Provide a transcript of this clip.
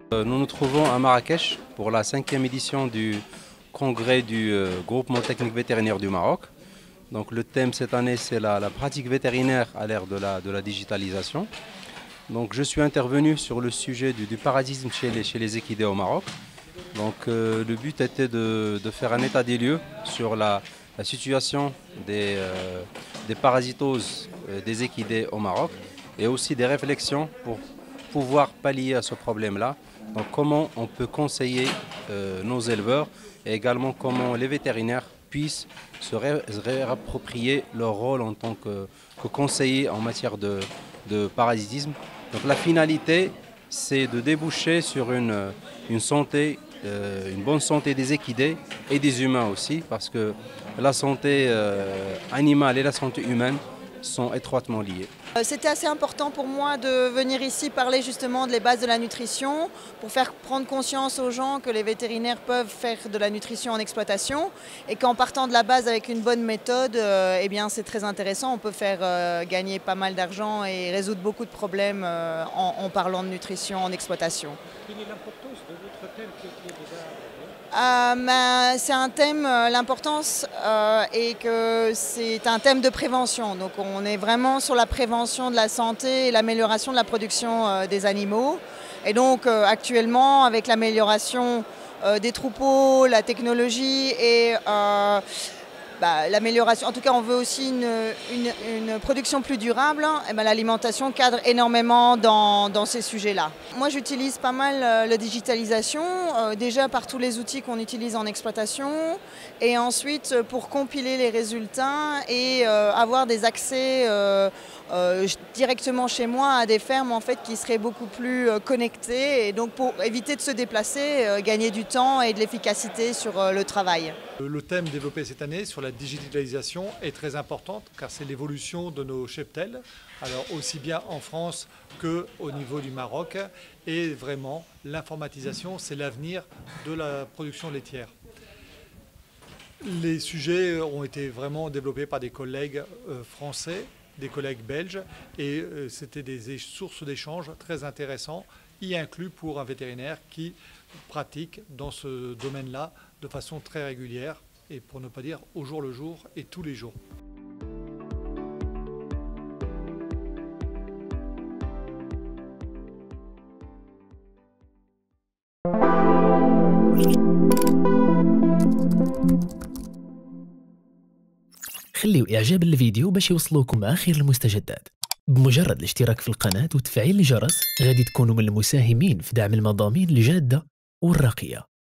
Nous nous trouvons à Marrakech pour la 5e édition du congrès du groupement technique vétérinaire du Maroc. Donc le thème cette année c'est la pratique vétérinaire à l'ère de la digitalisation. Donc je suis intervenu sur le sujet du parasitisme chez les équidés au Maroc. Donc le but était de faire un état des lieux sur la situation des parasitoses des équidés au Maroc et aussi des réflexions pour pouvoir pallier à ce problème-là. Donc comment on peut conseiller nos éleveurs et également comment les vétérinaires puissent se réapproprier leur rôle en tant que conseillers en matière de parasitisme. Donc la finalité, c'est de déboucher sur une santé, une bonne santé des équidés et des humains aussi, parce que la santé animale et la santé humaine sont étroitement liées. C'était assez important pour moi de venir ici parler justement des bases de la nutrition pour faire prendre conscience aux gens que les vétérinaires peuvent faire de la nutrition en exploitation et qu'en partant de la base avec une bonne méthode, eh bien c'est très intéressant. On peut faire gagner pas mal d'argent et résoudre beaucoup de problèmes en parlant de nutrition en exploitation. Quelle est l'importance de votre thème qui est déjà c'est un thème, l'importance est que c'est un thème de prévention. Donc on est vraiment sur la prévention de la santé et l'amélioration de la production des animaux. Et donc actuellement avec l'amélioration des troupeaux, la technologie et l'amélioration, en tout cas on veut aussi une production plus durable, et l'alimentation cadre énormément dans ces sujets-là. Moi j'utilise pas mal la digitalisation, déjà par tous les outils qu'on utilise en exploitation et ensuite pour compiler les résultats et avoir des accès directement chez moi à des fermes en fait, qui seraient beaucoup plus connectées et donc pour éviter de se déplacer, gagner du temps et de l'efficacité sur le travail. Le thème développé cette année sur la digitalisation est très important car c'est l'évolution de nos cheptels, alors aussi bien en France qu'au niveau du Maroc, et vraiment l'informatisation c'est l'avenir de la production laitière. Les sujets ont été vraiment développés par des collègues français, des collègues belges et c'était des sources d'échanges très intéressants, y inclus pour un vétérinaire qui pratique dans ce domaine-là de façon très régulière et pour ne pas dire au jour le jour et tous les jours. خليوا إعجاب الفيديو باش يوصلوكم آخر المستجدات. بمجرد الاشتراك في القناة وتفعيل الجرس غادي تكونوا من المساهمين في دعم المضامين الجادة والراقية.